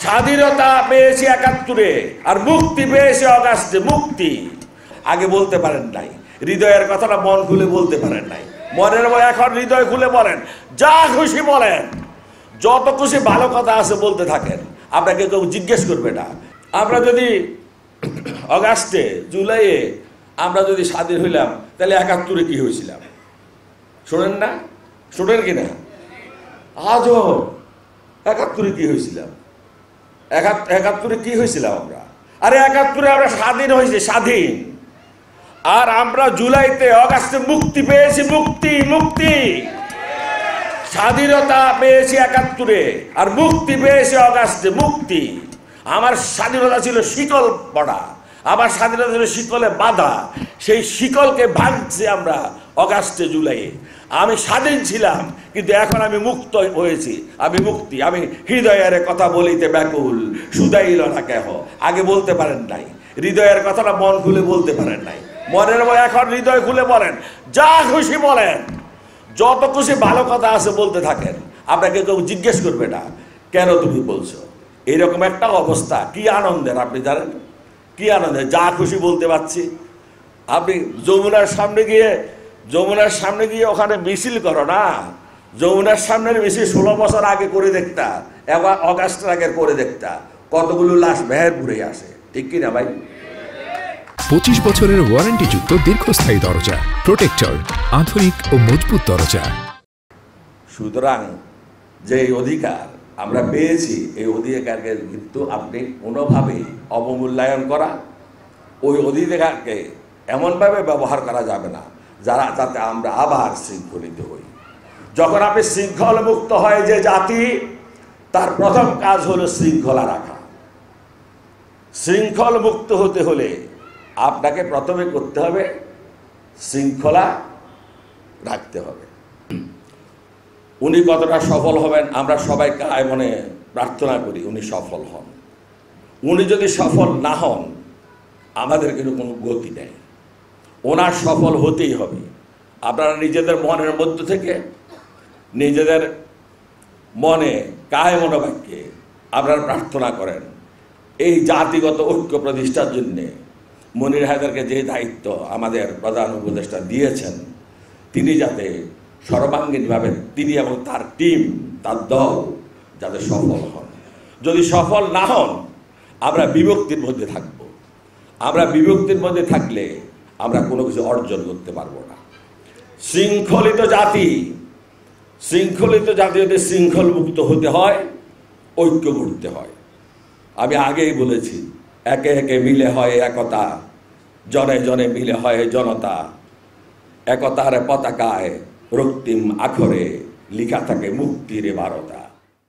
স্বাধীনতা পেয়েছি ৭১-এ আর মুক্তি পেয়েছি অগাস্টে। মুক্তি আগে বলতে পারেন নাই, হৃদয়ের কথাটা মন খুলে বলতে পারেন নাই। মনের এখন হৃদয় খুলে বলেন, যা খুশি বলেন, যত খুশি ভালো কথা আছে বলতে থাকেন, আপনাকে কেউ জিজ্ঞেস করবে না। আমরা যদি অগাস্টে জুলাইয়ে আমরা যদি স্বাধীন হইলাম, তাহলে ৭১-এ কি হয়েছিলাম শোনেন না? শোনেন কিনা? আজও ৭১-এ কি হয়েছিলাম? ৭১-এ কি হয়েছিলাম আমরা? আরে ৭১-এ আমরা স্বাধীন হয়েছি, স্বাধীন। আর আমরা জুলাইতে অগাস্টে মুক্তি পেয়েছি। মুক্তি মুক্তি স্বাধীনতা পেয়েছি ৭১-এ আর মুক্তি পেয়েছি অগাস্টে। মুক্তি। আমার স্বাধীনতা ছিল শিকল পড়া, আমার স্বাধীনতা ছিল শিকলে বাঁধা। সেই শিকলকে ভাঙছি আমরা অগাস্টে জুলাইয়ে। আমি স্বাধীন ছিলাম, কিন্তু এখন আমি মুক্ত হয়েছি। আমি মুক্তি। আমি হৃদয়ের কথা বলিতে ব্যাকুল, শুধাইল না কেহ। আগে বলতে পারেন নাই, হৃদয়ের কথাটা মন খুলে বলতে পারেন নাই। মনের এখন হৃদয় খুলে বলেন, যা খুশি বলেন, যত খুশি ভালো কথা আছে বলতে থাকেন, আপনাকে কেউ জিজ্ঞেস করবে না কেন তুমি বলছো। এইরকম একটা অবস্থা, কি আনন্দের আপনি জানেন? কি আনন্দের, যা খুশি বলতে পারছি। আপনি যমুনার সামনে গিয়ে ওখানে মিছিল করো না। যমুনার সামনের মিছিল 16 বছর আগে করে দেখতা, এবার অগাস্টের আগে করে দেখতা, কতগুলো লাশ মেহেরপুরে আসে। ঠিক কিনা ভাই? 25 বছরের ওয়ারেন্টিযুক্ত দীর্ঘস্থায়ী দরজা প্রোটেক্টর, আধুনিক ও মজবুত দরজা। সুতরাং যে অধিকার আমরা পেয়েছি, এই অধিকারকে কিন্তু আপনি কোনোভাবেই অবমূল্যায়ন করা, ওই অধিকারকে এমনভাবে ব্যবহার করা যাবে না যাতে আমরা আবার শৃঙ্খলিত হই। যখন আপনি শৃঙ্খল মুক্ত হয় যে জাতি, তার প্রথম কাজ হলো শৃঙ্খলা রাখা। শৃঙ্খল মুক্ত হতে হলে আপনাকে প্রথমে করতে হবে শৃঙ্খলা রাখতে হবে। উনি কতটা সফল হবেন আমরা সবাই কায় মনে প্রার্থনা করি উনি সফল হন। উনি যদি সফল না হন, আমাদের কিন্তু কোনো গতি নেই। ওনার সফল হতেই হবে। আপনারা নিজেদের মনের মধ্য থেকে, নিজেদের মনে কায় মনোবাক্যে আপনারা প্রার্থনা করেন এই জাতিগত ঐক্য প্রতিষ্ঠার জন্যে মনির হায়দারকে যে দায়িত্ব আমাদের প্রধান উপদেষ্টা দিয়েছেন, তিনি যাতে সর্বাঙ্গীনভাবে তিনি এবং তার টিম, তার দল যাতে সফল হন। যদি সফল না হন, আমরা বিভক্তির মধ্যে থাকব। আমরা বিভক্তির মধ্যে থাকলে আমরা কোনো কিছু অর্জন করতে পারবো না। শৃঙ্খলিত জাতি যদি শৃঙ্খল মুক্ত হতে হয়, ঐক্য করতে হয়। আমি আগেই বলেছি, একে একে মিলে হয় একতা, জনে জনে মিলে হয় জনতা। একতার পতাকায় রক্তিম আখরে লিখা থাকে মুক্তির বারতা।